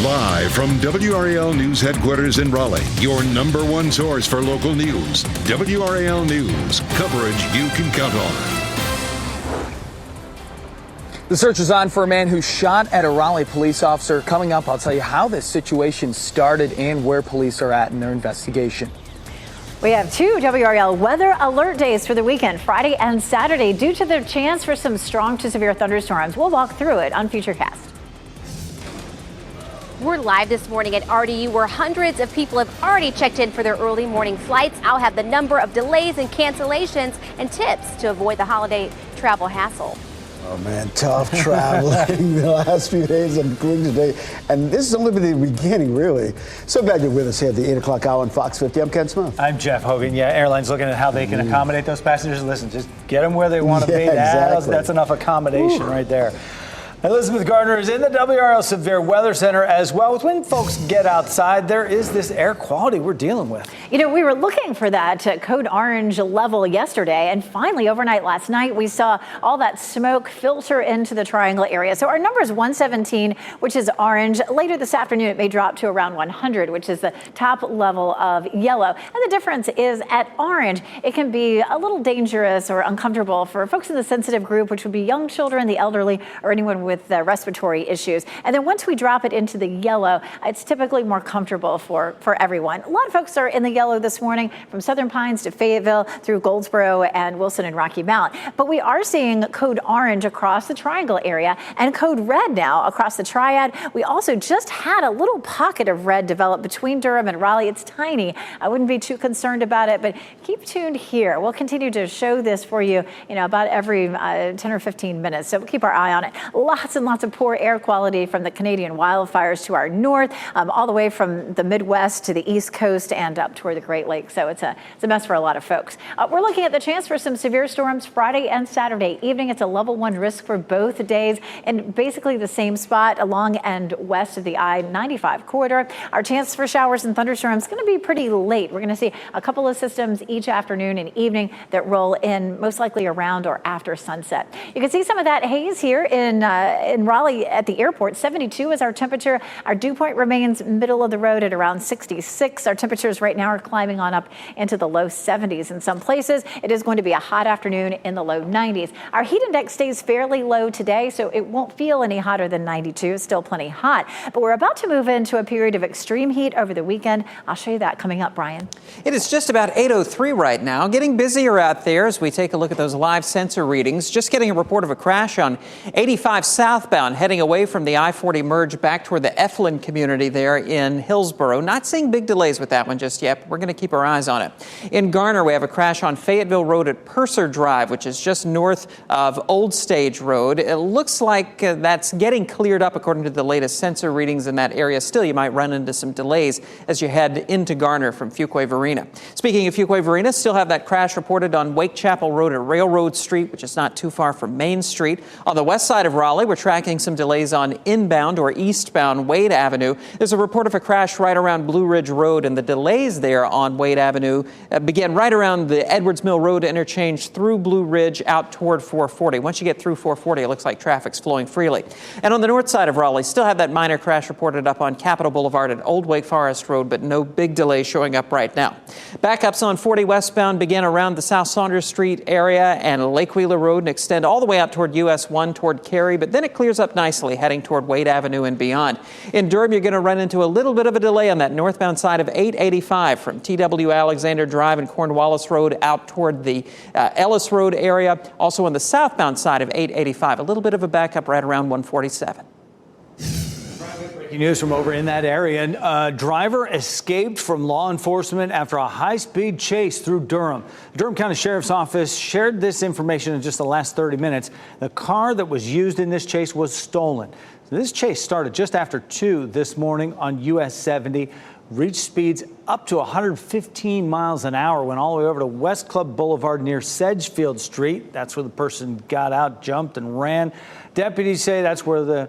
Live from WRAL News Headquarters in Raleigh, your #1 source for local news. WRAL News, coverage you can count on. The search is on for a man who shot at a Raleigh police officer. Coming up, I'll tell you how this situation started and where police are at in their investigation. We have 2 WRAL weather alert days for the weekend, Friday and Saturday, due to the chance for some strong to severe thunderstorms. We'll walk through it on Futurecast. We're live this morning at RDU, where hundreds of people have already checked in for their early morning flights. I'll have the number of delays and cancellations and tips to avoid the holiday travel hassle. Oh man, tough traveling the last few days, including today. And this is only the beginning, really. So glad you're with us here at the 8 o'clock hour on Fox 50. I'm Ken Smith. I'm Jeff Hogan. Yeah, airlines looking at how they can accommodate those passengers. Listen, just get them where they want to be. Exactly. That's enough accommodation right there. Elizabeth Gardner is in the WRAL Severe Weather Center as well. When folks get outside, there is this air quality we're dealing with. You know, we were looking for that code orange level yesterday, and finally overnight last night, we saw all that smoke filter into the triangle area. So our number is 117, which is orange. Later this afternoon, it may drop to around 100, which is the top level of yellow. And the difference is at orange, it can be a little dangerous or uncomfortable for folks in the sensitive group, which would be young children, the elderly, or anyone with respiratory issues. And then once we drop it into the yellow, it's typically more comfortable for everyone. A lot of folks are in the yellow this morning, from Southern Pines to Fayetteville through Goldsboro and Wilson and Rocky Mount. But we are seeing code orange across the triangle area and code red now across the triad. We also just had a little pocket of red develop between Durham and Raleigh. It's tiny. I wouldn't be too concerned about it, but keep tuned here. We'll continue to show this for you, about every 10 or 15 minutes. So keep our eye on it. Lots and lots of poor air quality from the Canadian wildfires to our north, all the way from the Midwest to the East Coast and up toward the Great Lakes. So it's a mess for a lot of folks. We're looking at the chance for some severe storms Friday and Saturday evening. It's a level 1 risk for both days, and basically the same spot along and west of the I-95 corridor. Our chance for showers and thunderstorms is going to be pretty late. We're going to see a couple of systems each afternoon and evening that roll in most likely around or after sunset. You can see some of that haze here in Raleigh at the airport. 72 is our temperature. Our dew point remains middle of the road at around 66. Our temperatures right now are climbing on up into the low 70s in some places. It is going to be a hot afternoon in the low 90s. Our heat index stays fairly low today, so it won't feel any hotter than 92. It's still plenty hot. But we're about to move into a period of extreme heat over the weekend. I'll show you that coming up, Brian. It is just about 8:03 right now. Getting busier out there as we take a look at those live sensor readings. Just getting a report of a crash on 85 southbound heading away from the I-40 merge back toward the Eflin community there in Hillsboro. Not seeing big delays with that one just yet. We're going to keep our eyes on it. In Garner, we have a crash on Fayetteville Road at Purser Drive, which is just north of Old Stage Road. It looks like that's getting cleared up according to the latest sensor readings in that area. Still, you might run into some delays as you head into Garner from Fuquay-Varina. Speaking of Fuquay-Varina, still have that crash reported on Wake Chapel Road at Railroad Street, which is not too far from Main Street. On the west side of Raleigh, we're tracking some delays on inbound or eastbound Wade Avenue. There's a report of a crash right around Blue Ridge Road, and the delays there on Wade Avenue begin right around the Edwards Mill Road interchange through Blue Ridge out toward 440. Once you get through 440, it looks like traffic's flowing freely. And on the north side of Raleigh, still have that minor crash reported up on Capitol Boulevard at Old Wake Forest Road, but no big delays showing up right now. Backups on 40 westbound begin around the South Saunders Street area and Lake Wheeler Road and extend all the way out toward US 1 toward Cary, but then it clears up nicely heading toward Wade Avenue and beyond. In Durham, you're going to run into a little bit of a delay on that northbound side of 885 from TW Alexander Drive and Cornwallis Road out toward the Ellis Road area. Also on the southbound side of 885, a little bit of a backup right around 147. Breaking news from over in that area. A driver escaped from law enforcement after a high-speed chase through Durham. The Durham County Sheriff's Office shared this information in just the last 30 minutes. The car that was used in this chase was stolen. This chase started just after 2 this morning on US 70. Reached speeds up to 115 miles an hour, went all the way over to West Club Boulevard near Sedgefield Street. That's where the person got out, jumped, and ran. Deputies say that's where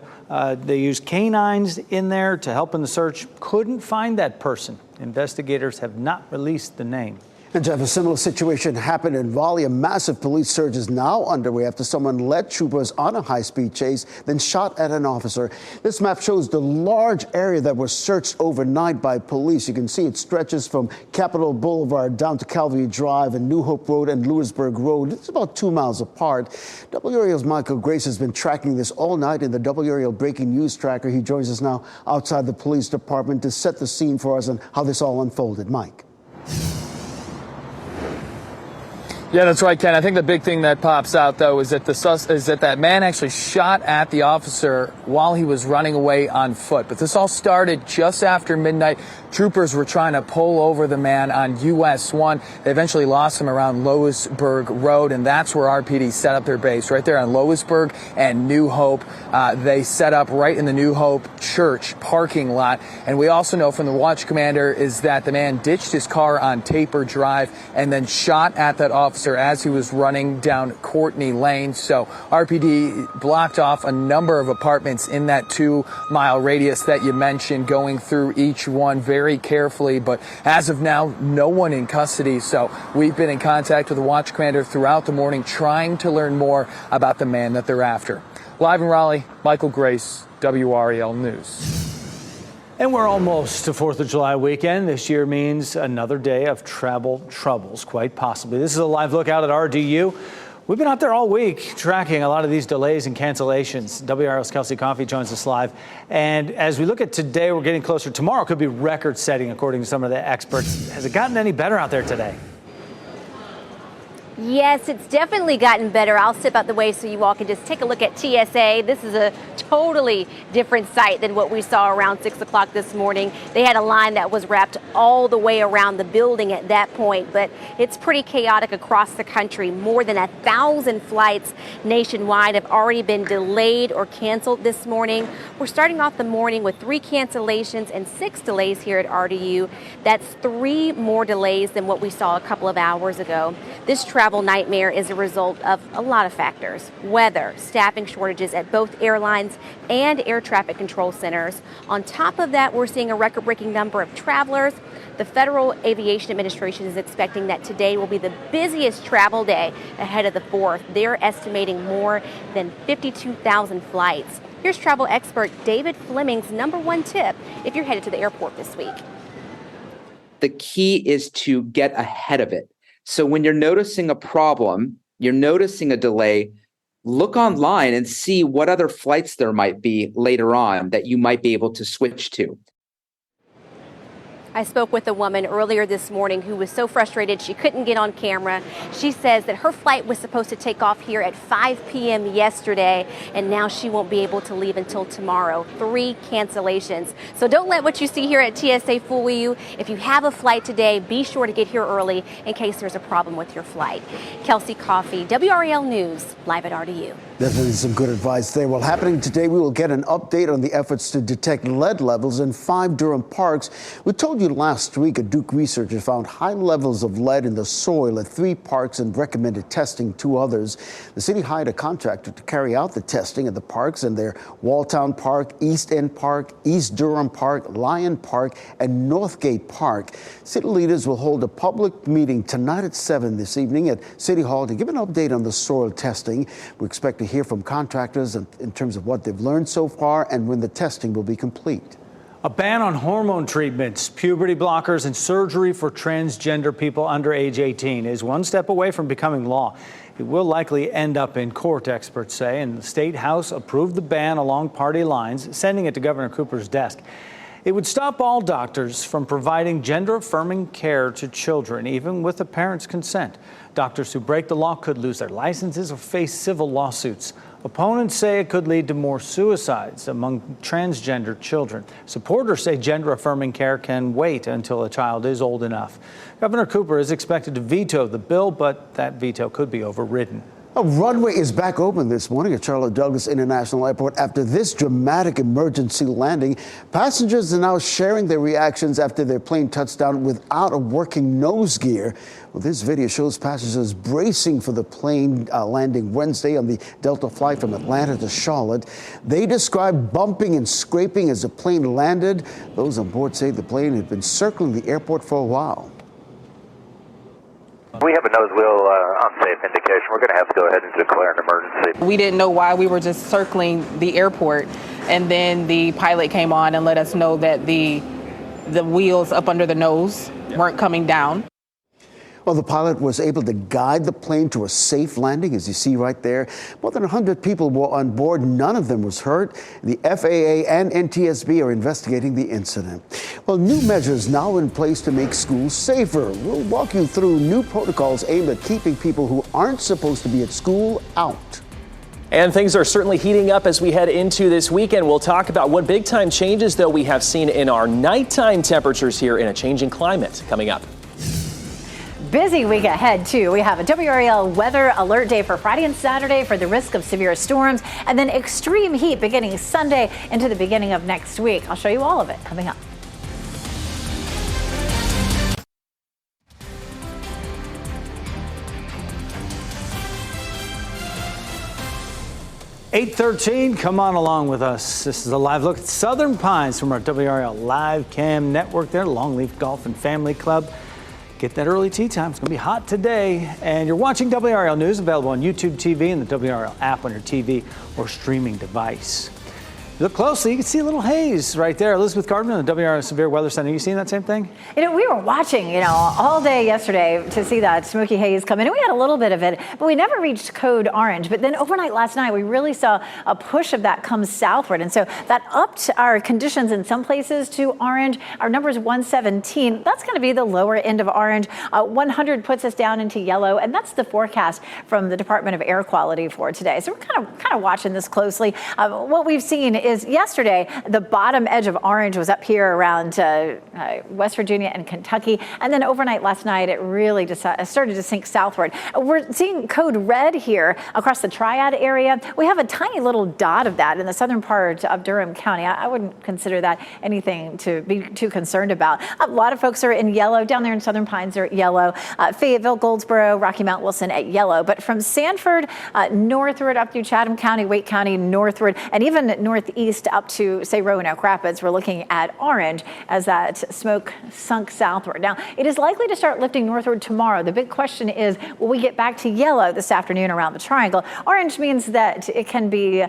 they used canines in there to help in the search. Couldn't find that person. Investigators have not released the name. And Jeff, a similar situation happened in Raleigh. A massive police surge is now underway after someone led troopers on a high-speed chase, then shot at an officer. This map shows the large area that was searched overnight by police. You can see it stretches from Capitol Boulevard down to Calvary Drive and New Hope Road and Lewisburg Road. It's about 2 miles apart. WRAL's Michael Grace has been tracking this all night in the WRAL Breaking News Tracker. He joins us now outside the police department to set the scene for us on how this all unfolded. Mike. Yeah, that's right, Ken. I think the big thing that pops out, though, is that that man actually shot at the officer while he was running away on foot. But this all started just after midnight. Troopers were trying to pull over the man on US 1. They eventually lost him around Lewisburg Road, and that's where RPD set up their base, right there on Lewisburg and New Hope. They set up right in the New Hope Church parking lot. And we also know from the watch commander is that the man ditched his car on Taper Drive and then shot at that officer as he was running down Courtney Lane. So RPD blocked off a number of apartments in that 2-mile radius that you mentioned, going through each one very carefully. But as of now, no one in custody. So we've been in contact with the watch commander throughout the morning, trying to learn more about the man that they're after. Live in Raleigh, Michael Grace, WRAL News. And we're almost to 4th of July weekend. This year means another day of travel troubles, quite possibly. This is a live look out at RDU. We've been out there all week tracking a lot of these delays and cancellations. WRAL's Kelsey Coffey joins us live. And as we look at today, we're getting closer. Tomorrow could be record setting, according to some of the experts. Has it gotten any better out there today? Yes, it's definitely gotten better. I'll step out the way so you all can just take a look at TSA. This is a totally different sight than what we saw around 6 o'clock this morning. They had a line that was wrapped all the way around the building at that point, but it's pretty chaotic across the country. More than 1,000 flights nationwide have already been delayed or canceled this morning. We're starting off the morning with 3 cancellations and 6 delays here at RDU. That's 3 more delays than what we saw a couple of hours ago. This travel nightmare is a result of a lot of factors: weather, staffing shortages at both airlines and air traffic control centers. On top of that, we're seeing a record-breaking number of travelers. The Federal Aviation Administration is expecting that today will be the busiest travel day ahead of the 4th. They're estimating more than 52,000 flights. Here's travel expert David Fleming's #1 tip if you're headed to the airport this week. The key is to get ahead of it. So when you're noticing a problem, you're noticing a delay, look online and see what other flights there might be later on that you might be able to switch to. I spoke with a woman earlier this morning who was so frustrated she couldn't get on camera. She says that her flight was supposed to take off here at 5 p.m. yesterday, and now she won't be able to leave until tomorrow. 3 cancellations. So don't let what you see here at TSA fool you. If you have a flight today, be sure to get here early in case there's a problem with your flight. Kelsey Coffey, WRAL News, live at RDU. Definitely some good advice there. Well, happening today, we will get an update on the efforts to detect lead levels in 5 Durham parks. We told you last week a Duke researcher found high levels of lead in the soil at 3 parks and recommended testing 2 others. The city hired a contractor to carry out the testing at the parks, and they're Walltown Park, East End Park, East Durham Park, Lyon Park, and Northgate Park. City leaders will hold a public meeting tonight at 7 this evening at City Hall to give an update on the soil testing. We expect to hear from contractors in terms of what they've learned so far and when the testing will be complete. A ban on hormone treatments, puberty blockers, and surgery for transgender people under age 18 is one step away from becoming law. It will likely end up in court, experts say, and the State House approved the ban along party lines, sending it to Governor Cooper's desk. It would stop all doctors from providing gender-affirming care to children, even with the parent's consent. Doctors who break the law could lose their licenses or face civil lawsuits. Opponents say it could lead to more suicides among transgender children. Supporters say gender-affirming care can wait until a child is old enough. Governor Cooper is expected to veto the bill, but that veto could be overridden. A runway is back open this morning at Charlotte Douglas International Airport after this dramatic emergency landing. Passengers are now sharing their reactions after their plane touched down without a working nose gear. Well, this video shows passengers bracing for the plane landing Wednesday on the Delta flight from Atlanta to Charlotte. They described bumping and scraping as the plane landed. Those on board say the plane had been circling the airport for a while. We have a nose wheel unsafe indication. We're going to have to go ahead and declare an emergency. We didn't know why. We were just circling the airport, and then the pilot came on and let us know that the wheels up under the nose weren't coming down. Well, the pilot was able to guide the plane to a safe landing, as you see right there. More than 100 people were on board. None of them was hurt. The FAA and NTSB are investigating the incident. Well, new measures now in place to make schools safer. We'll walk you through new protocols aimed at keeping people who aren't supposed to be at school out. And things are certainly heating up as we head into this weekend. We'll talk about what big time changes, though, we have seen in our nighttime temperatures here in a changing climate coming up. Busy week ahead, too. We have a WRAL weather alert day for Friday and Saturday for the risk of severe storms, and then extreme heat beginning Sunday into the beginning of next week. I'll show you all of it coming up. (8:13), come on along with us. This is a live look at Southern Pines from our WRAL live cam network there, Longleaf Golf and Family Club. Get that early tee time. It's going to be hot today. And you're watching WRAL News, available on YouTube TV and the WRAL app on your TV or streaming device. Look closely, you can see a little haze right there. Elizabeth Gardner in the WRAL Severe Weather Center. You seen that same thing? We were watching, all day yesterday to see that smoky haze come in. And we had a little bit of it, but we never reached code orange. But then overnight last night, we really saw a push of that come southward. And so that upped our conditions in some places to orange. Our number is 117. That's going to be the lower end of orange. 100 puts us down into yellow. And that's the forecast from the Department of Air Quality for today. So we're kind of watching this closely. What we've seen is yesterday, the bottom edge of orange was up here around West Virginia and Kentucky. And then overnight last night, it really started to sink southward. We're seeing code red here across the Triad area. We have a tiny little dot of that in the southern part of Durham County. I wouldn't consider that anything to be too concerned about. A lot of folks are in yellow. Down there in Southern Pines are at yellow. Fayetteville, Goldsboro, Rocky Mount, Wilson at yellow. But from Sanford northward up through Chatham County, Wake County northward, and even northeast up to, say, Roanoke Rapids, we're looking at orange as that smoke sunk southward. Now, it is likely to start lifting northward tomorrow. The big question is, will we get back to yellow this afternoon around the triangle? Orange means that it can be,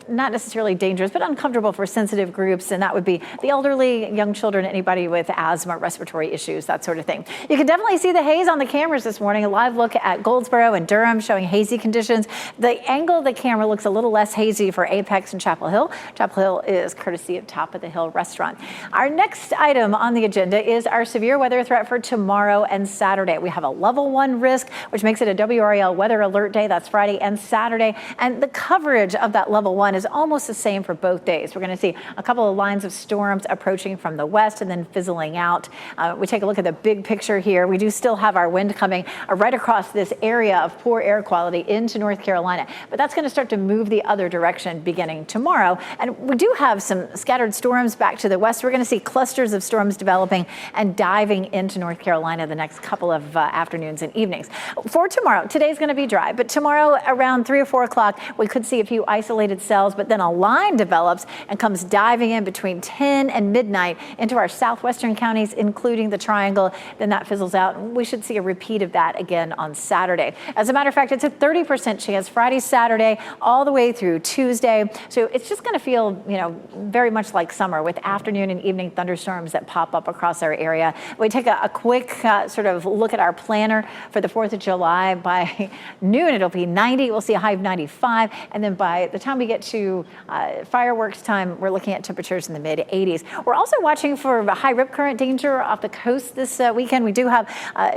not necessarily dangerous, but uncomfortable for sensitive groups, and that would be the elderly, young children, anybody with asthma, respiratory issues, that sort of thing. You can definitely see the haze on the cameras this morning. A live look at Goldsboro and Durham showing hazy conditions. The angle of the camera looks a little less hazy for Apex and Chapel Hill. Chapel Hill is courtesy of Top of the Hill Restaurant. Our next item on the agenda is our severe weather threat for tomorrow and Saturday. We have a level 1 risk, which makes it a WRAL weather alert day. That's Friday and Saturday. And the coverage of that level 1 is almost the same for both days. We're going to see a couple of lines of storms approaching from the west and then fizzling out. We take a look at the big picture here. We do still have our wind coming right across this area of poor air quality into North Carolina, but that's going to start to move the other direction beginning tomorrow. And we do have some scattered storms back to the west. We're going to see clusters of storms developing and diving into North Carolina the next couple of afternoons and evenings. For tomorrow, today's going to be dry, but tomorrow around 3 or 4 o'clock, we could see a few isolated cells, but then a line develops and comes diving in between 10 and midnight into our southwestern counties, including the Triangle. Then that fizzles out. We should see a repeat of that again on Saturday. As a matter of fact, it's a 30% chance Friday, Saturday, all the way through Tuesday. So it's just going to feel, very much like summer with afternoon and evening thunderstorms that pop up across our area. We take a quick sort of look at our planner for the 4th of July. By noon, it'll be 90. We'll see a high of 95. And then by the time we get to fireworks time, we're looking at temperatures in the mid 80s. We're also watching for high rip current danger off the coast this weekend. We do have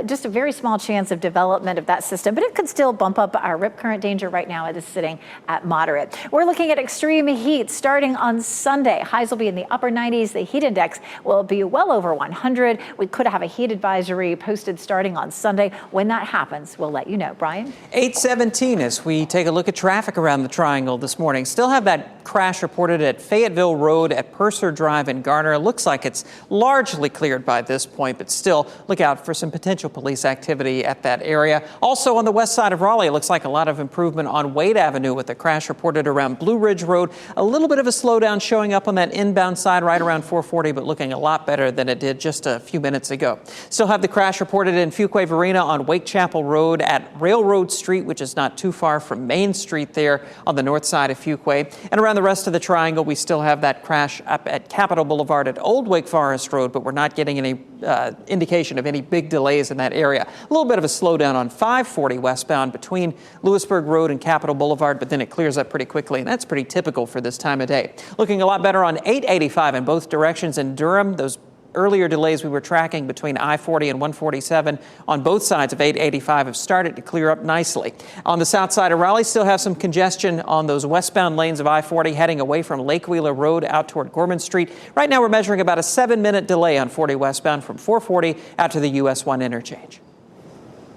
just a very small chance of development of that system, but it could still bump up our rip current danger. Right now, it is sitting at moderate. We're looking at extreme heat starting on Sunday. Highs will be in the upper 90s. The heat index will be well over 100. We could have a heat advisory posted starting on Sunday. When that happens, we'll let you know. Brian? 8:17 as we take a look at traffic around the Triangle this morning. Still have that crash reported at Fayetteville Road at Purser Drive in Garner. It looks like it's largely cleared by this point, but still look out for some potential police activity at that area. Also on the west side of Raleigh, it looks like a lot of improvement on Wade Avenue with a crash reported around Blue Ridge Ridge Road. A little bit of a slowdown showing up on that inbound side right around 440, but looking a lot better than it did just a few minutes ago. Still have the crash reported in Fuquay-Varina on Wake Chapel Road at Railroad Street, which is not too far from Main Street there on the north side of Fuquay. And around the rest of the triangle, we still have that crash up at Capitol Boulevard at Old Wake Forest Road, but we're not getting any indication of any big delays in that area. A little bit of a slowdown on 540 westbound between Lewisburg Road and Capitol Boulevard, but then it clears up pretty quickly, and that's pretty typical for this time of day. Looking a lot better on 885 in both directions in Durham. Those earlier delays we were tracking between I-40 and 147 on both sides of 885 have started to clear up nicely. On the south side of Raleigh, still have some congestion on those westbound lanes of I-40 heading away from Lake Wheeler Road out toward Gorman Street. Right now we're measuring about a 7-minute delay on 40 westbound from 440 out to the US 1 interchange.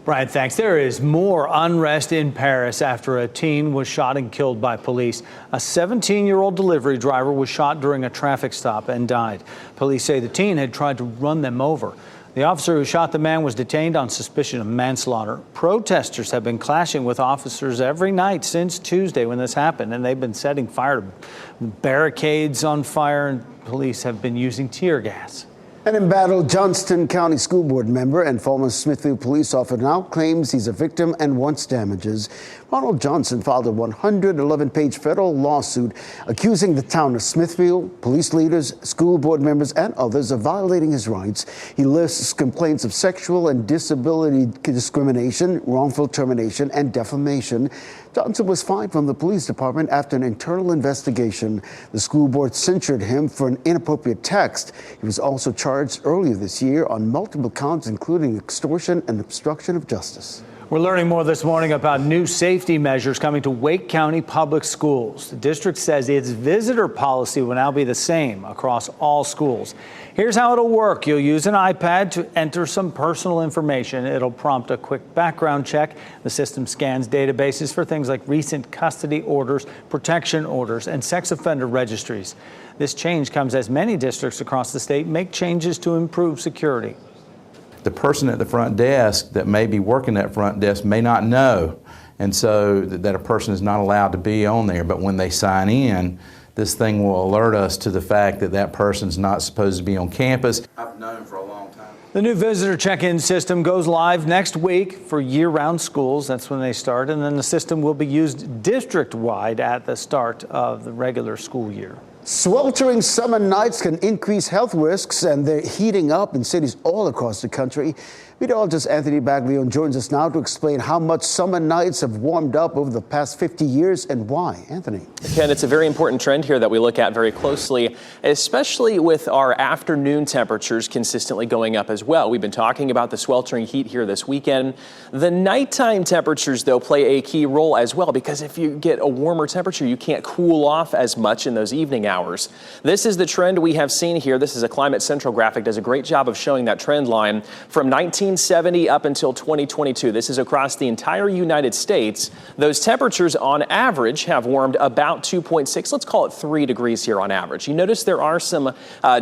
Brian, thanks. There is more unrest in Paris after a teen was shot and killed by police. A 17-year-old delivery driver was shot during a traffic stop and died. Police say the teen had tried to run them over. The officer who shot the man was detained on suspicion of manslaughter. Protesters have been clashing with officers every night since Tuesday when this happened, and they've been setting fire to barricades on fire, and police have been using tear gas. An embattled Johnston County School Board member and former Smithfield police officer now claims he's a victim and wants damages. Ronald Johnson filed a 111-page federal lawsuit accusing the town of Smithfield, police leaders, school board members, and others of violating his rights. He lists complaints of sexual and disability discrimination, wrongful termination, and defamation. Johnson was fired from the police department after an internal investigation. The school board censured him for an inappropriate text. He was also charged earlier this year on multiple counts, including extortion and obstruction of justice. We're learning more this morning about new safety measures coming to Wake County Public Schools. The district says its visitor policy will now be the same across all schools. Here's how it'll work. You'll use an iPad to enter some personal information. It'll prompt a quick background check. The system scans databases for things like recent custody orders, protection orders, and sex offender registries. This change comes as many districts across the state make changes to improve security. The person at the front desk that may be working that front desk may not know, and so that a person is not allowed to be on there. But when they sign in, this thing will alert us to the fact that that person's not supposed to be on campus. I've known for a long time. The new visitor check-in system goes live next week for year-round schools. That's when they start, and then the system will be used district-wide at the start of the regular school year. Sweltering summer nights can increase health risks, and they're heating up in cities all across the country. Meteorologist Anthony Baglione joins us now to explain how much summer nights have warmed up over the past 50 years and why. Anthony. Ken, it's a very important trend here that we look at very closely, especially with our afternoon temperatures consistently going up as well. We've been talking about the sweltering heat here this weekend. The nighttime temperatures, though, play a key role as well, because if you get a warmer temperature, you can't cool off as much in those evening hours. This is the trend we have seen here. This is a Climate Central graphic, does a great job of showing that trend line from 1970 up until 2022. This is across the entire United States. Those temperatures on average have warmed about 2.6, let's call it 3 degrees here on average. You notice there are some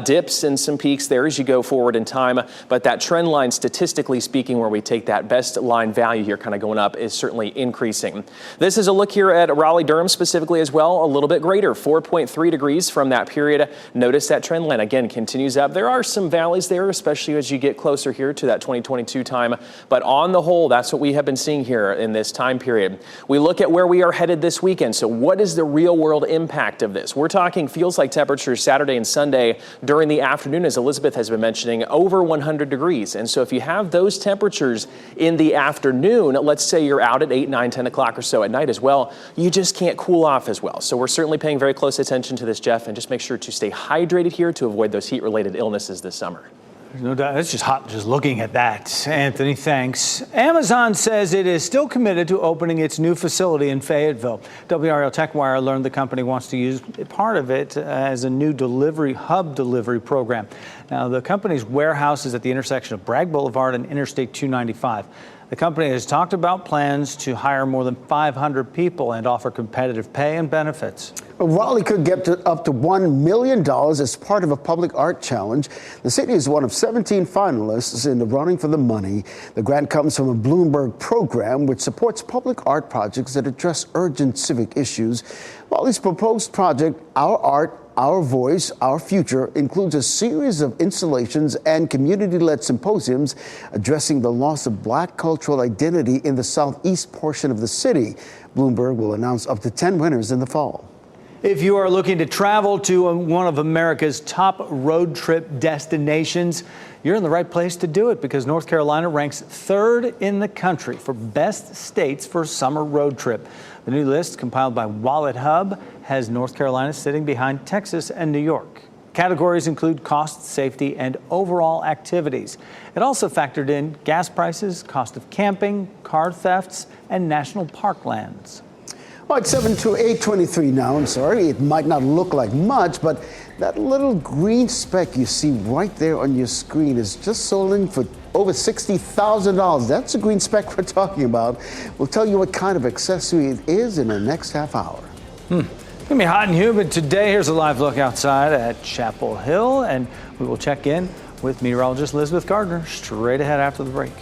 dips and some peaks there as you go forward in time, but that trend line, statistically speaking, where we take that best line value here kind of going up, is certainly increasing. This is a look here at Raleigh-Durham specifically as well, a little bit greater, 4.3 degrees from that period. Notice that trend line again continues up. There are some valleys there, especially as you get closer here to that 2022 time, but on the whole, that's what we have been seeing here in this time period. We look at where we are headed this weekend. So what is the real world impact of this? We're talking feels like temperatures Saturday and Sunday during the afternoon, as Elizabeth has been mentioning, over 100 degrees. And so if you have those temperatures in the afternoon, let's say you're out at 8, 9, 10 o'clock or so at night as well, you just can't cool off as well. So we're certainly paying very close attention to this, Jeff, and just make sure to stay hydrated here to avoid those heat-related illnesses this summer. No doubt. It's just hot just looking at that. Anthony, thanks. Amazon says it is still committed to opening its new facility in Fayetteville. WRAL TechWire learned the company wants to use part of it as a new hub delivery program. Now, the company's warehouse is at the intersection of Bragg Boulevard and Interstate 295. The company has talked about plans to hire more than 500 people and offer competitive pay and benefits. Raleigh could get up to $1 million as part of a public art challenge. The city is one of 17 finalists in the running for the money. The grant comes from a Bloomberg program which supports public art projects that address urgent civic issues. Raleigh's proposed project, Our Art, Our Voice, Our Future, includes a series of installations and community-led symposiums addressing the loss of Black cultural identity in the southeast portion of the city. Bloomberg will announce up to 10 winners in the fall. If you are looking to travel to one of America's top road trip destinations, you're in the right place to do it because North Carolina ranks 3rd in the country for best states for a summer road trip. The new list, compiled by Wallet Hub, has North Carolina sitting behind Texas and New York. Categories include cost, safety, and overall activities. It also factored in gas prices, cost of camping, car thefts, and national park lands. Well, it's 8:23 now. I'm sorry. It might not look like much, but that little green speck you see right there on your screen is just selling for over $60,000. That's the green speck we're talking about. We'll tell you what kind of accessory it is in the next half hour. It's going to be hot and humid today. Here's a live look outside at Chapel Hill, and we will check in with meteorologist Elizabeth Gardner straight ahead after the break.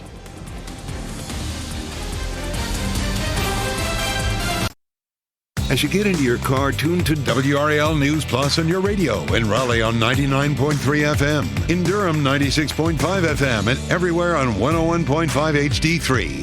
As you get into your car, tune to WRAL News Plus on your radio. In Raleigh on 99.3 FM. In Durham, 96.5 FM. And everywhere on 101.5 HD3.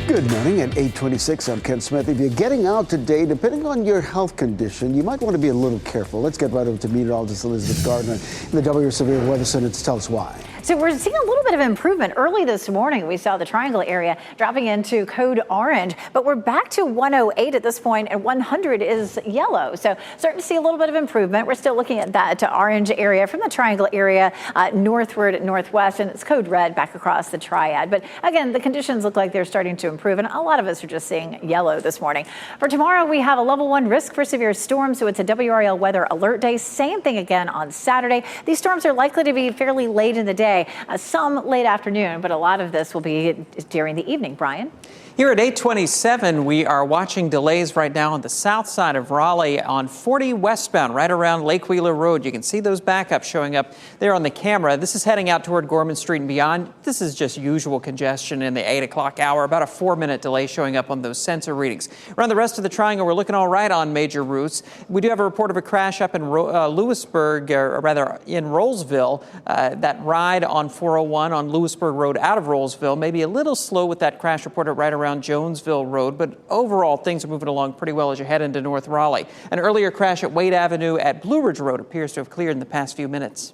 Good morning at 8:26. I'm Ken Smith. If you're getting out today, depending on your health condition, you might want to be a little careful. Let's get right over to meteorologist Elizabeth Gardner in the WRAL Severe Weather Center to tell us why. So we're seeing a little bit of improvement. Early this morning, we saw the Triangle area dropping into code orange, but we're back to 108 at this point, and 100 is yellow. So starting to see a little bit of improvement. We're still looking at that orange area from the Triangle area northward, northwest, and it's code red back across the Triad. But again, the conditions look like they're starting to improve, and a lot of us are just seeing yellow this morning. For tomorrow, we have a level 1 risk for severe storms, so it's a WRAL weather alert day. Same thing again on Saturday. These storms are likely to be fairly late in the day. Some late afternoon, but a lot of this will be during the evening. Brian? Here at 8:27, we are watching delays right now on the south side of Raleigh on 40 westbound, right around Lake Wheeler Road. You can see those backups showing up there on the camera. This is heading out toward Gorman Street and beyond. This is just usual congestion in the 8 o'clock hour, about a 4-minute delay showing up on those sensor readings. Around the rest of the triangle, we're looking all right on major routes. We do have a report of a crash up in Lewisburg, or rather in Rollsville. That ride on 401 on Lewisburg Road out of Rollsville, maybe a little slow with that crash reported right around Jonesville Road, but overall things are moving along pretty well as you head into North Raleigh. An earlier crash at Wade Avenue at Blue Ridge Road appears to have cleared in the past few minutes.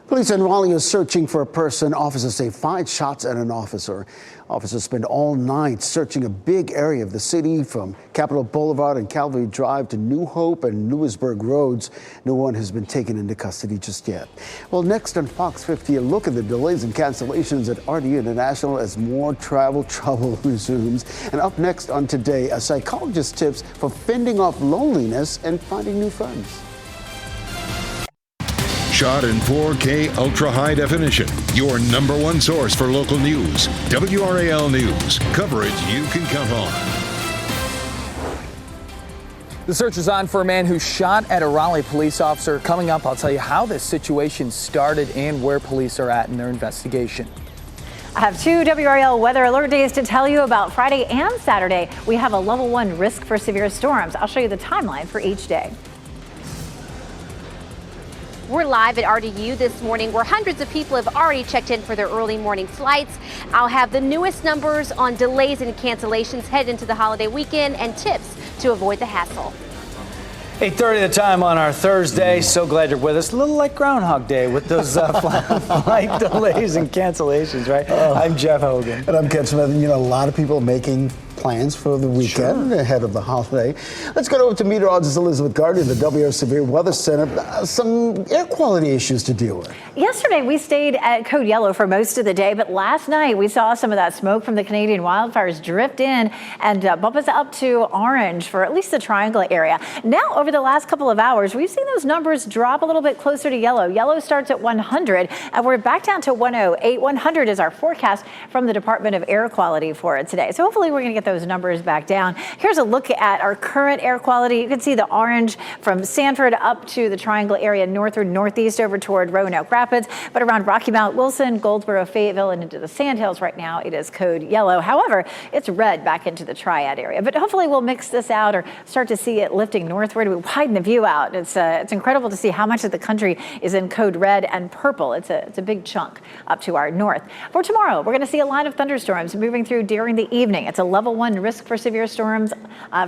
Police in Raleigh are searching for a person. Officers say 5 shots at an officer. Officers spend all night searching a big area of the city from Capitol Boulevard and Calvary Drive to New Hope and Lewisburg Roads. No one has been taken into custody just yet. Well, next on Fox 50, a look at the delays and cancellations at RD International as more travel trouble resumes. And up next on Today, a psychologist's tips for fending off loneliness and finding new friends. Shot in 4K ultra high definition. Your number one source for local news. WRAL News. Coverage you can count on. The search is on for a man who shot at a Raleigh police officer. Coming up, I'll tell you how this situation started and where police are at in their investigation. I have 2 WRAL weather alert days to tell you about. Friday and Saturday, we have a level 1 risk for severe storms. I'll show you the timeline for each day. We're live at RDU this morning where hundreds of people have already checked in for their early morning flights. I'll have the newest numbers on delays and cancellations head into the holiday weekend and tips to avoid the hassle. 8:30 the time on our Thursday. So glad you're with us. A little like Groundhog Day with those flight delays and cancellations, right? I'm Jeff Hogan. And I'm Ken Smith. And, you know, a lot of people making plans for the weekend ahead of the holiday. Let's go over to meteorologist Elizabeth Gardner in the WRAL Severe Weather Center. Some air quality issues to deal with. Yesterday, we stayed at code yellow for most of the day, but last night we saw some of that smoke from the Canadian wildfires drift in and bump us up to orange for at least the Triangle area. Now, over the last couple of hours, we've seen those numbers drop a little bit closer to yellow. Yellow starts at 100, and we're back down to 108. 100 is our forecast from the Department of Air Quality for it today. So hopefully we're going to get those numbers back down. Here's a look at our current air quality. You can see the orange from Sanford up to the Triangle area, northward, northeast over toward Roanoke Rapids, but around Rocky Mount, Wilson, Goldsboro, Fayetteville, and into the Sandhills right now, it is code yellow. However, it's red back into the Triad area. But hopefully we'll mix this out or start to see it lifting northward. We widen the view out. It's incredible to see how much of the country is in code red and purple. It's a big chunk up to our north. For tomorrow, we're going to see a line of thunderstorms moving through during the evening. It's a level 1 risk for severe storms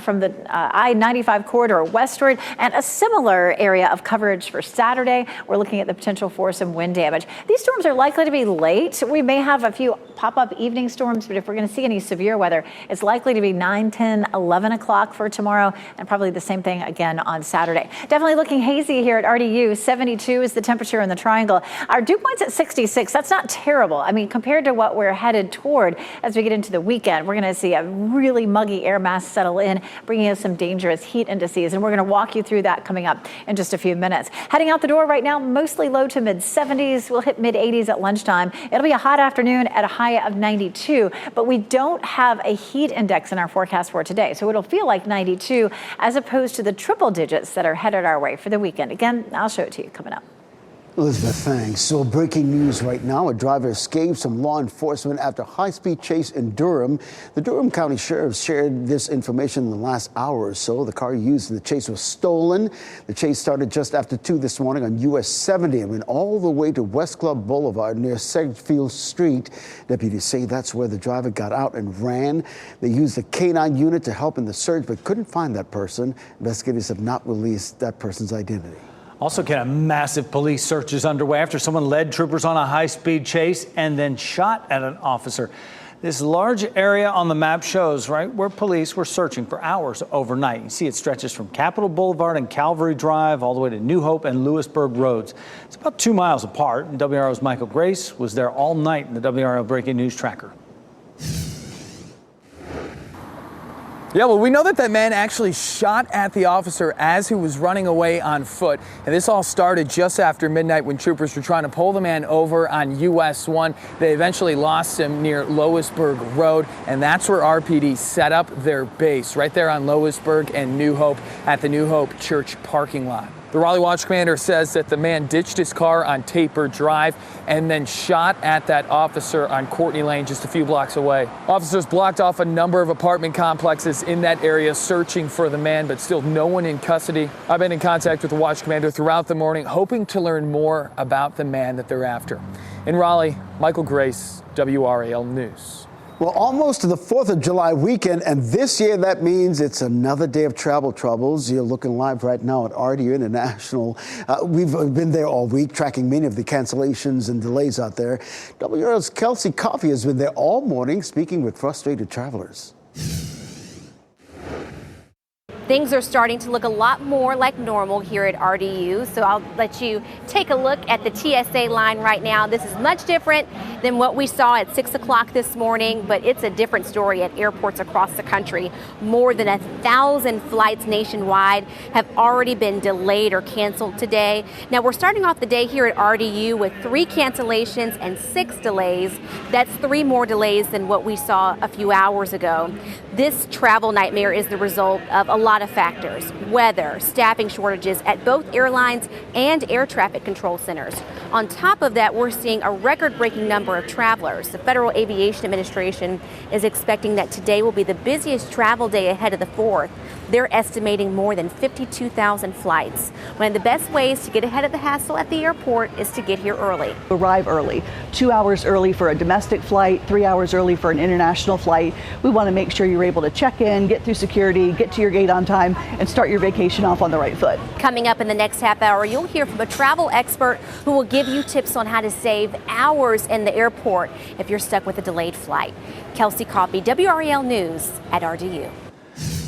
from the I-95 corridor westward, and a similar area of coverage for Saturday. We're looking at the potential for some wind damage. These storms are likely to be late. We may have a few pop-up evening storms, but if we're going to see any severe weather, it's likely to be 9, 10, 11 o'clock for tomorrow, and probably the same thing again on Saturday. Definitely looking hazy here at RDU. 72 is the temperature in the Triangle. Our dew point's at 66. That's not terrible. I mean, compared to what we're headed toward as we get into the weekend, we're going to see a really muggy air mass settle in, bringing us some dangerous heat indices, and we're going to walk you through that coming up in just a few minutes. Heading out the door right now, mostly low to mid 70s. We'll hit mid 80s at lunchtime. It'll be a hot afternoon at a high of 92, but we don't have a heat index in our forecast for today, so it'll feel like 92 as opposed to the triple digits that are headed our way for the weekend. Again, I'll show it to you coming up. Elizabeth, thanks. So breaking news right now, a driver escaped from law enforcement after a high-speed chase in Durham. The Durham County Sheriff shared this information in the last hour or so. The car used in the chase was stolen. The chase started just after 2 this morning on US 70 and went all the way to West Club Boulevard near Sedgefield Street. Deputies say that's where the driver got out and ran. They used a K-9 unit to help in the search but couldn't find that person. Investigators have not released that person's identity. Also, Ken, a massive police search is underway after someone led troopers on a high-speed chase and then shot at an officer. This large area on the map shows right where police were searching for hours overnight. You see it stretches from Capitol Boulevard and Calvary Drive all the way to New Hope and Lewisburg Roads. It's about 2 miles apart, and WRAL's Michael Grace was there all night in the WRAL Breaking News Tracker. Yeah, well, we know that man actually shot at the officer as he was running away on foot. And this all started just after midnight when troopers were trying to pull the man over on US 1. They eventually lost him near Lewisburg Road, and that's where RPD set up their base, right there on Lewisburg and New Hope at the New Hope Church parking lot. The Raleigh Watch Commander says that the man ditched his car on Taper Drive and then shot at that officer on Courtney Lane just a few blocks away. Officers blocked off a number of apartment complexes in that area searching for the man, but still no one in custody. I've been in contact with the Watch Commander throughout the morning, hoping to learn more about the man that they're after. In Raleigh, Michael Grace, WRAL News. Well, almost to the 4th of July weekend, and this year that means it's another day of travel troubles. You're looking live right now at RDU International. We've been there all week, tracking many of the cancellations and delays out there. WRAL's Kelsey Coffey has been there all morning, speaking with frustrated travelers. Things are starting to look a lot more like normal here at RDU, so I'll let you take a look at the TSA line right now. This is much different than what we saw at 6 o'clock this morning, but it's a different story at airports across the country. More than 1,000 flights nationwide have already been delayed or canceled today. Now, we're starting off the day here at RDU with 3 cancellations and 6 delays. That's 3 more delays than what we saw a few hours ago. This travel nightmare is the result of a lot of factors: weather, staffing shortages at both airlines and air traffic control centers. On top of that, we're seeing a record-breaking number of travelers. The Federal Aviation Administration is expecting that today will be the busiest travel day ahead of the 4th. They're estimating more than 52,000 flights. One of the best ways to get ahead of the hassle at the airport is to get here early. Arrive early. 2 hours early for a domestic flight, 3 hours early for an international flight. We want to make sure you're able to check in, get through security, get to your gate on downtime and start your vacation off on the right foot. Coming up in the next half hour, you'll hear from a travel expert who will give you tips on how to save hours in the airport if you're stuck with a delayed flight. Kelsey Coffey, WRAL News at RDU.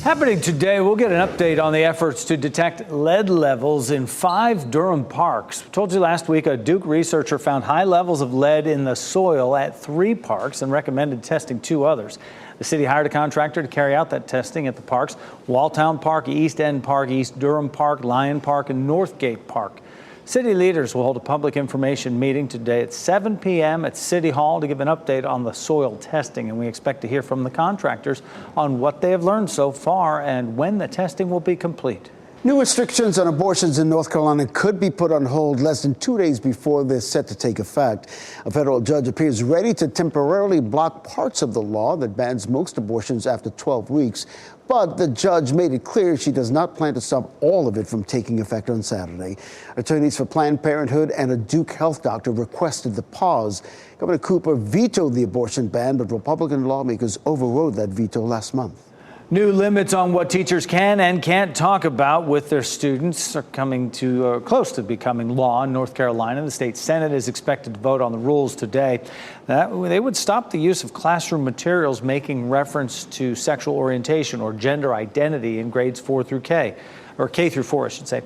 Happening today, we'll get an update on the efforts to detect lead levels in 5 Durham parks. We told you last week a Duke researcher found high levels of lead in the soil at 3 parks and recommended testing 2 others. The city hired a contractor to carry out that testing at the parks: Walltown Park, East End Park, East Durham Park, Lyon Park, and Northgate Park. City leaders will hold a public information meeting today at 7 p.m. at City Hall to give an update on the soil testing, and we expect to hear from the contractors on what they have learned so far and when the testing will be complete. New restrictions on abortions in North Carolina could be put on hold less than 2 days before they're set to take effect. A federal judge appears ready to temporarily block parts of the law that bans most abortions after 12 weeks. But the judge made it clear she does not plan to stop all of it from taking effect on Saturday. Attorneys for Planned Parenthood and a Duke health doctor requested the pause. Governor Cooper vetoed the abortion ban, but Republican lawmakers overrode that veto last month. New limits on what teachers can and can't talk about with their students are coming to close to becoming law in North Carolina. The state Senate is expected to vote on the rules today. They would stop the use of classroom materials making reference to sexual orientation or gender identity in grades 4 through K, or K through 4, I should say.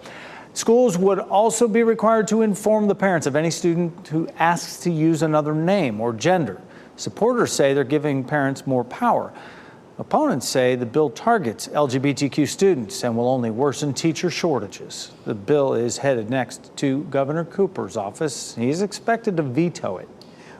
Schools would also be required to inform the parents of any student who asks to use another name or gender. Supporters say they're giving parents more power. Opponents say the bill targets LGBTQ students and will only worsen teacher shortages. The bill is headed next to Governor Cooper's office. He's expected to veto it.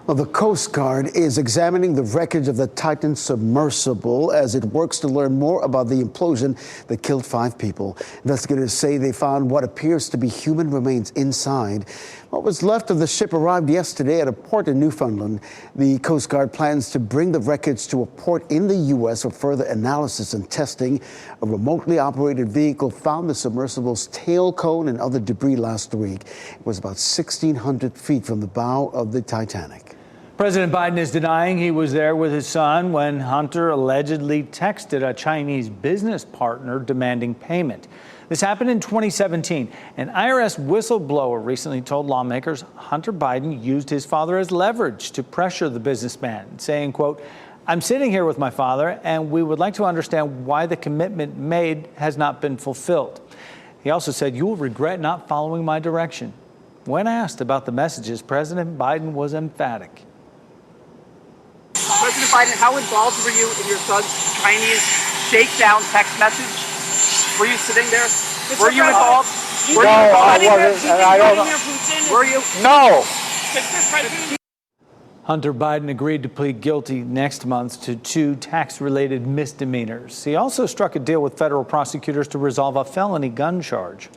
Well, the Coast Guard is examining the wreckage of the Titan submersible as it works to learn more about the implosion that killed 5 people. Investigators say they found what appears to be human remains inside. What was left of the ship arrived yesterday at a port in Newfoundland. The Coast Guard plans to bring the wreckage to a port in the U.S. for further analysis and testing. A remotely operated vehicle found the submersible's tail cone and other debris last week. It was about 1,600 feet from the bow of the Titanic. President Biden is denying he was there with his son when Hunter allegedly texted a Chinese business partner demanding payment. This happened in 2017. An IRS whistleblower recently told lawmakers Hunter Biden used his father as leverage to pressure the businessman, saying, quote, "I'm sitting here with my father, and we would like to understand why the commitment made has not been fulfilled." He also said, "You will regret not following my direction." When asked about the messages, President Biden was emphatic. President Biden, how involved were you in your son's Chinese shakedown text message? Were you sitting there? Were you involved? No, I wasn't, and I don't know. Were you? No. Hunter Biden agreed to plead guilty next month to 2 tax-related misdemeanors. He also struck a deal with federal prosecutors to resolve a felony gun charge.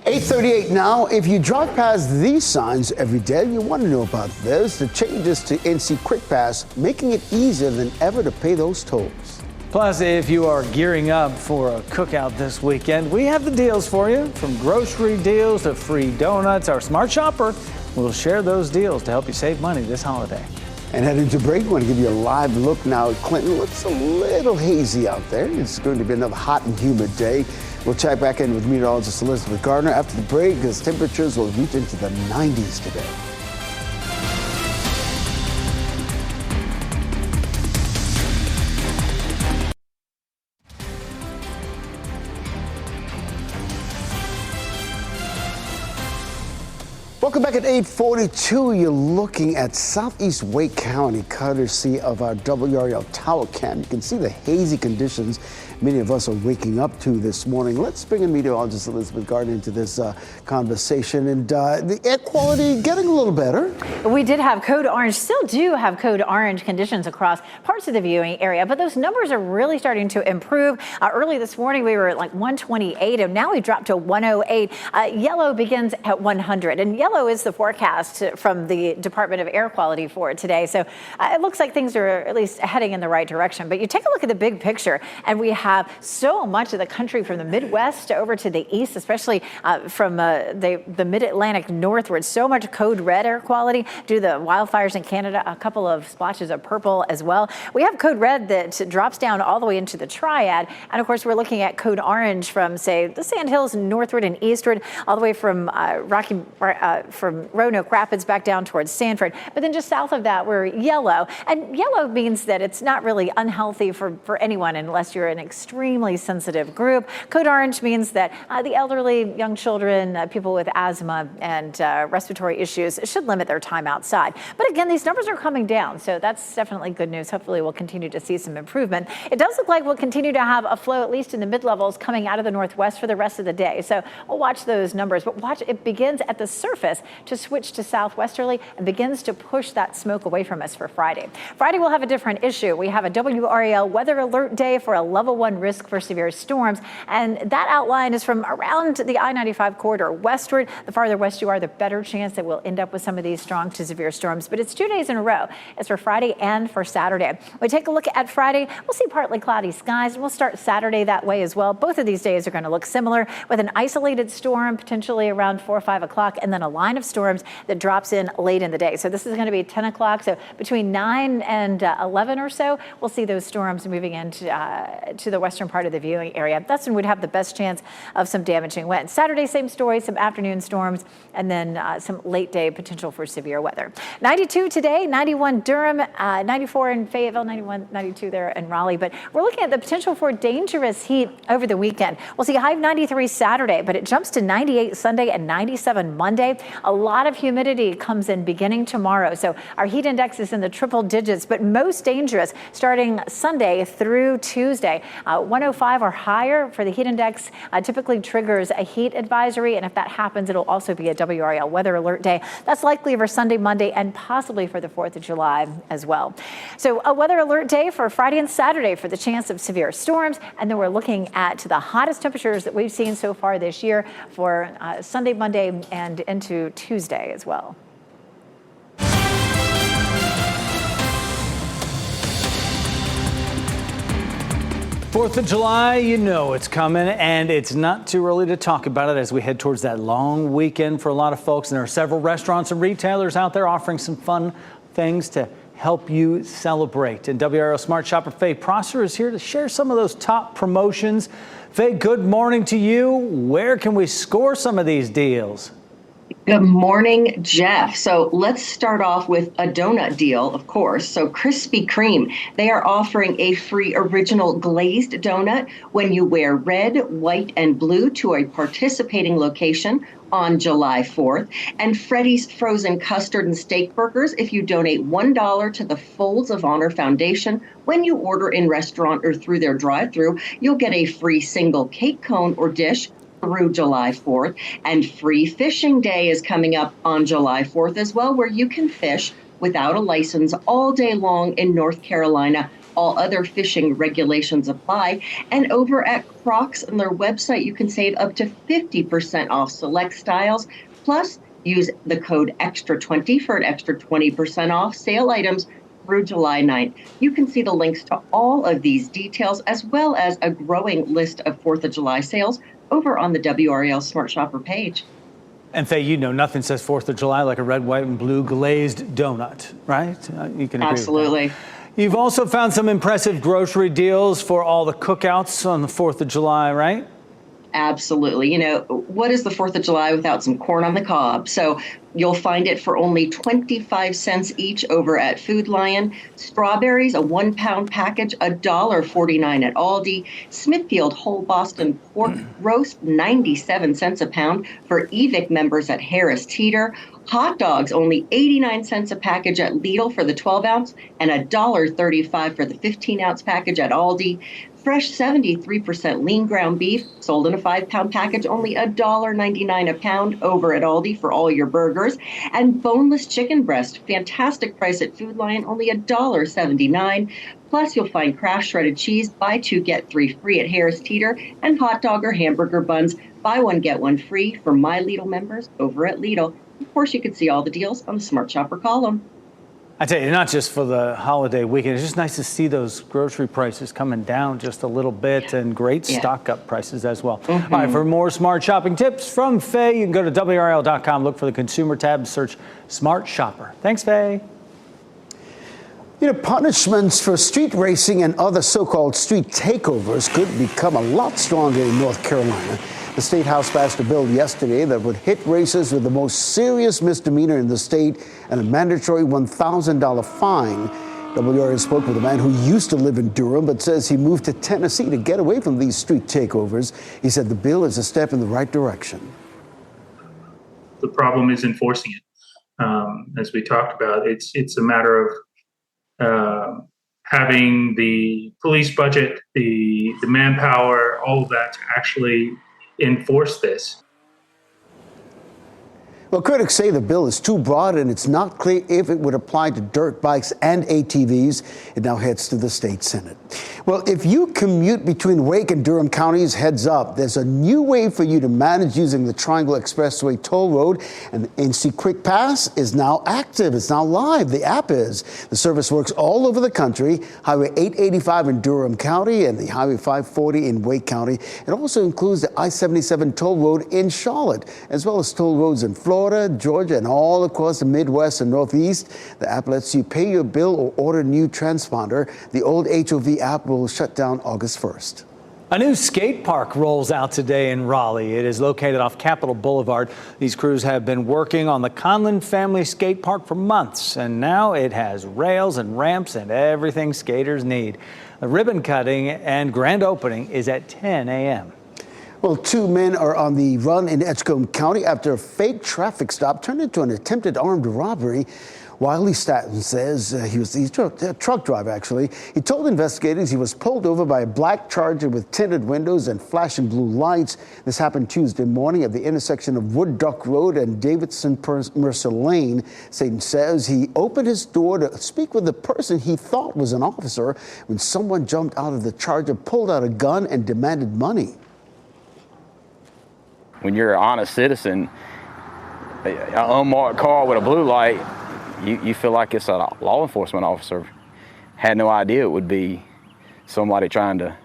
8:38 now. If you drive past these signs every day, you want to know about this. The changes to NC Quick Pass, making it easier than ever to pay those tolls. Plus, if you are gearing up for a cookout this weekend, we have the deals for you. From grocery deals to free donuts, our smart shopper will share those deals to help you save money this holiday. And heading to break, we want to give you a live look now at Clinton. Looks a little hazy out there. It's going to be another hot and humid day. We'll check back in with meteorologist Elizabeth Gardner after the break, as temperatures will reach into the 90s today. Welcome back at 8:42. You're looking at southeast Wake County, courtesy of our WRAL Tower Cam. You can see the hazy conditions many of us are waking up to this morning. Let's bring in meteorologist Elizabeth Gardner into this conversation. And the air quality getting a little better. We did have code orange, still do have code orange conditions across parts of the viewing area, but those numbers are really starting to improve. Early this morning, we were at like 128, and now we dropped to 108. Yellow begins at 100, and yellow is the forecast from the Department of Air Quality for today. So it looks like things are at least heading in the right direction. But you take a look at the big picture, and we have have so much of the country from the Midwest over to the east, especially from the mid-Atlantic northward. So much code red air quality due to the wildfires in Canada, a couple of splotches of purple as well. We have code red that drops down all the way into the triad. And of course, we're looking at code orange from, say, the Sandhills northward and eastward, all the way from from Roanoke Rapids back down towards Sanford. But then just south of that, we're yellow. And yellow means that it's not really unhealthy for anyone unless you're an extremely sensitive group. Code orange means that the elderly, young children, people with asthma and respiratory issues should limit their time outside. But again, these numbers are coming down, so that's definitely good news. Hopefully we'll continue to see some improvement. It does look like we'll continue to have a flow, at least in the mid-levels, coming out of the northwest for the rest of the day. So we'll watch those numbers, but watch, it begins at the surface to switch to southwesterly and begins to push that smoke away from us for Friday. Friday we'll have a different issue. We have a WRAL weather alert day for a level 1 risk for severe storms, and that outline is from around the I-95 corridor westward. The farther west you are, the better chance that we'll end up with some of these strong to severe storms, but it's 2 days in a row. It's for Friday and for Saturday. We take a look at Friday, we'll see partly cloudy skies, and we'll start Saturday that way as well. Both of these days are going to look similar, with an isolated storm potentially around 4 or 5 o'clock, and then a line of storms that drops in late in the day. So this is going to be 10 o'clock, so between 9 and 11 or so, we'll see those storms moving into to the western part of the viewing area. That's when we'd have the best chance of some damaging winds. Saturday, same story, some afternoon storms, and then some late day potential for severe weather. 92 today, 91 Durham, 94 in Fayetteville, 91, 92 there in Raleigh. But we're looking at the potential for dangerous heat over the weekend. We'll see a high of 93 Saturday, but it jumps to 98 Sunday and 97 Monday. A lot of humidity comes in beginning tomorrow. So our heat index is in the triple digits, but most dangerous starting Sunday through Tuesday. 105 or higher for the heat index typically triggers a heat advisory. And if that happens, it'll also be a WRAL weather alert day. That's likely for Sunday, Monday, and possibly for the 4th of July as well. So a weather alert day for Friday and Saturday for the chance of severe storms. And then we're looking at the hottest temperatures that we've seen so far this year for Sunday, Monday, and into Tuesday as well. 4th of July, you know it's coming, and it's not too early to talk about it as we head towards that long weekend for a lot of folks. And there are several restaurants and retailers out there offering some fun things to help you celebrate. And WRAL Smart Shopper Faye Prosser is here to share some of those top promotions. Faye, good morning to you. Where can we score some of these deals? Good morning, Jeff. So let's start off with a donut deal, of course. So Krispy Kreme, they are offering a free original glazed donut when you wear red, white, and blue to a participating location on July 4th. And Freddy's frozen custard and steak burgers if you donate $1 to the Folds of Honor Foundation. When you order in restaurant or through their drive-thru, you'll get a free single cake cone or dish through July 4th. And Free Fishing Day is coming up on July 4th as well, where you can fish without a license all day long in North Carolina. All other fishing regulations apply. And over at Crocs on their website, you can save up to 50% off select styles. Plus, use the code EXTRA20 for an extra 20% off sale items through July 9th. You can see the links to all of these details, as well as a growing list of 4th of July sales over on the WRAL Smart Shopper page. And Faye, you know, nothing says 4th of July like a red, white, and blue glazed donut, right? You can agree Absolutely. with that. You've also found some impressive grocery deals for all the cookouts on the 4th of July, right? Absolutely. You know, what is the 4th of July without some corn on the cob? So you'll find it for only 25 cents each over at Food Lion. Strawberries, a 1-pound package, $1.49 at Aldi. Smithfield Whole Boston pork roast, 97 cents a pound for EVIC members at Harris Teeter. Hot dogs, only 89 cents a package at Lidl for the 12-ounce and $1.35 for the 15-ounce package at Aldi. Fresh 73% lean ground beef sold in a 5-pound package, only $1.99 a pound over at Aldi for all your burgers. And boneless chicken breast, fantastic price at Food Lion, only $1.79. Plus, you'll find Kraft shredded cheese, buy 2, get 3 free at Harris Teeter, and hot dog or hamburger buns, buy 1, get 1 free for My Lidl members over at Lidl. Of course, you can see all the deals on the Smart Shopper column. I tell you, not just for the holiday weekend, it's just nice to see those grocery prices coming down just a little bit and great stock up prices as well. All right, for more smart shopping tips from Faye, you can go to WRAL.com, look for the consumer tab and search Smart Shopper. Thanks, Faye. You know, punishments for street racing and other so-called street takeovers could become a lot stronger in North Carolina. The State House passed a bill yesterday that would hit racers with the most serious misdemeanor in the state and a mandatory $1,000 fine. WRAL spoke with a man who used to live in Durham but says he moved to Tennessee to get away from these street takeovers. He said the bill is a step in the right direction. The problem is enforcing it. As we talked about, it's a matter of having the police budget, the manpower, all of that to actually enforce this. Well, critics say the bill is too broad and it's not clear if it would apply to dirt bikes and ATVs. It now heads to the state Senate. Well, if you commute between Wake and Durham counties, heads up. There's a new way for you to manage using the Triangle Expressway toll road, and the NC Quick Pass is now active. It's now live. The app is. The service works all over the country. Highway 885 in Durham County and the Highway 540 in Wake County. It also includes the I-77 toll road in Charlotte, as well as toll roads in Florida, Georgia, and all across the Midwest and Northeast. The app lets you pay your bill or order a new transponder. The old HOV app will shut down August 1st. A new skate park rolls out today in Raleigh. It is located off Capitol Boulevard. These crews have been working on the Conlon family skate park for months, and now it has rails and ramps and everything skaters need. The ribbon cutting and grand opening is at 10 a.m. Well, two men are on the run in Edgecombe County after a fake traffic stop turned into an attempted armed robbery. Wiley Staton says he's a truck driver, actually. He told investigators he was pulled over by a black Charger with tinted windows and flashing blue lights. This happened Tuesday morning at the intersection of Wood Duck Road and Davidson Mercer Lane. Staton says he opened his door to speak with the person he thought was an officer when someone jumped out of the Charger, pulled out a gun, and demanded money. When you're an honest citizen, an unmarked car with a blue light, you feel like it's a law enforcement officer. Had no idea it would be somebody trying to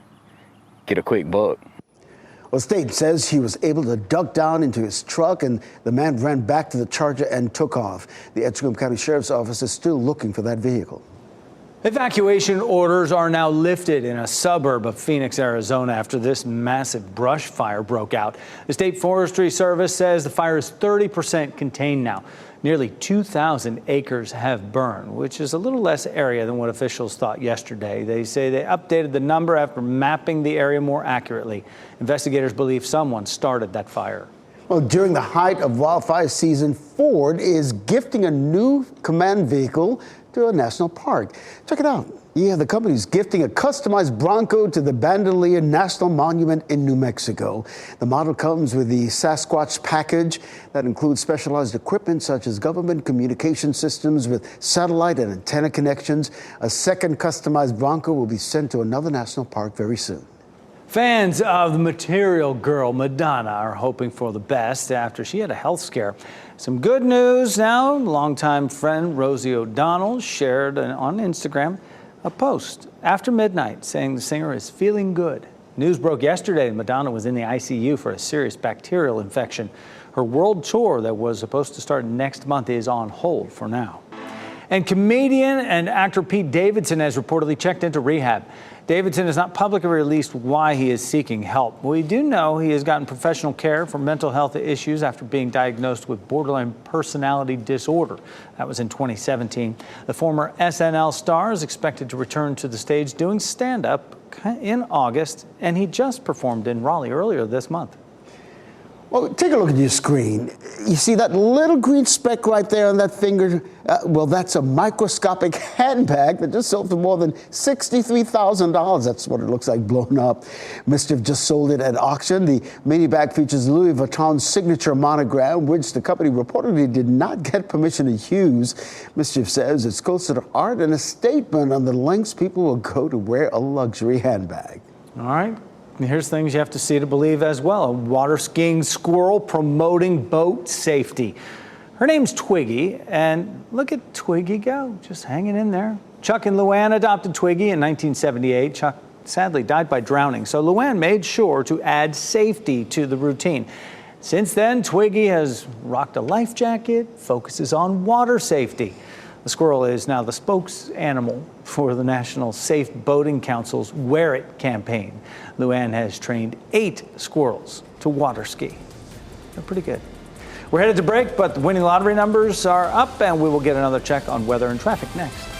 get a quick buck. Well, State says he was able to duck down into his truck, and the man ran back to the Charger and took off. The Edgecombe County Sheriff's Office is still looking for that vehicle. Evacuation orders are now lifted in a suburb of Phoenix, Arizona, after this massive brush fire broke out. The State Forestry Service says the fire is 30% contained now. Nearly 2,000 acres have burned, which is a little less area than what officials thought yesterday. They say they updated the number after mapping the area more accurately. Investigators believe someone started that fire. Well, during the height of wildfire season, Ford is gifting a new command vehicle to a national park. Check it out. Yeah, the company's gifting a customized Bronco to the Bandelier National Monument in New Mexico. The model comes with the Sasquatch package that includes specialized equipment such as government communication systems with satellite and antenna connections. A second customized Bronco will be sent to another national park very soon. Fans of the Material Girl, Madonna, are hoping for the best after she had a health scare. Some good news now. Longtime friend Rosie O'Donnell shared on Instagram a post after midnight saying the singer is feeling good. News broke yesterday that Madonna was in the ICU for a serious bacterial infection. Her world tour that was supposed to start next month is on hold for now. And comedian and actor Pete Davidson has reportedly checked into rehab. Davidson has not publicly released why he is seeking help. We do know he has gotten professional care for mental health issues after being diagnosed with borderline personality disorder. That was in 2017. The former SNL star is expected to return to the stage doing stand-up in August, and he just performed in Raleigh earlier this month. Well, take a look at your screen. You see that little green speck right there on that finger? Well, that's a microscopic handbag that just sold for more than $63,000. That's what it looks like blown up. Mischief just sold it at auction. The mini bag features Louis Vuitton's signature monogram, which the company reportedly did not get permission to use. Mischief says it's considered art and a statement on the lengths people will go to wear a luxury handbag. All right. Here's things you have to see to believe as well. A water skiing squirrel promoting boat safety. Her name's Twiggy, and look at Twiggy go, just hanging in there. Chuck and Luann adopted Twiggy in 1978. Chuck sadly died by drowning, so Luann made sure to add safety to the routine. Since then, Twiggy has rocked a life jacket, focuses on water safety. The squirrel is now the spokes animal for the National Safe Boating Council's Wear It campaign. Luann has trained 8 squirrels to water ski. They're pretty good. We're headed to break, but the winning lottery numbers are up, and we will get another check on weather and traffic next.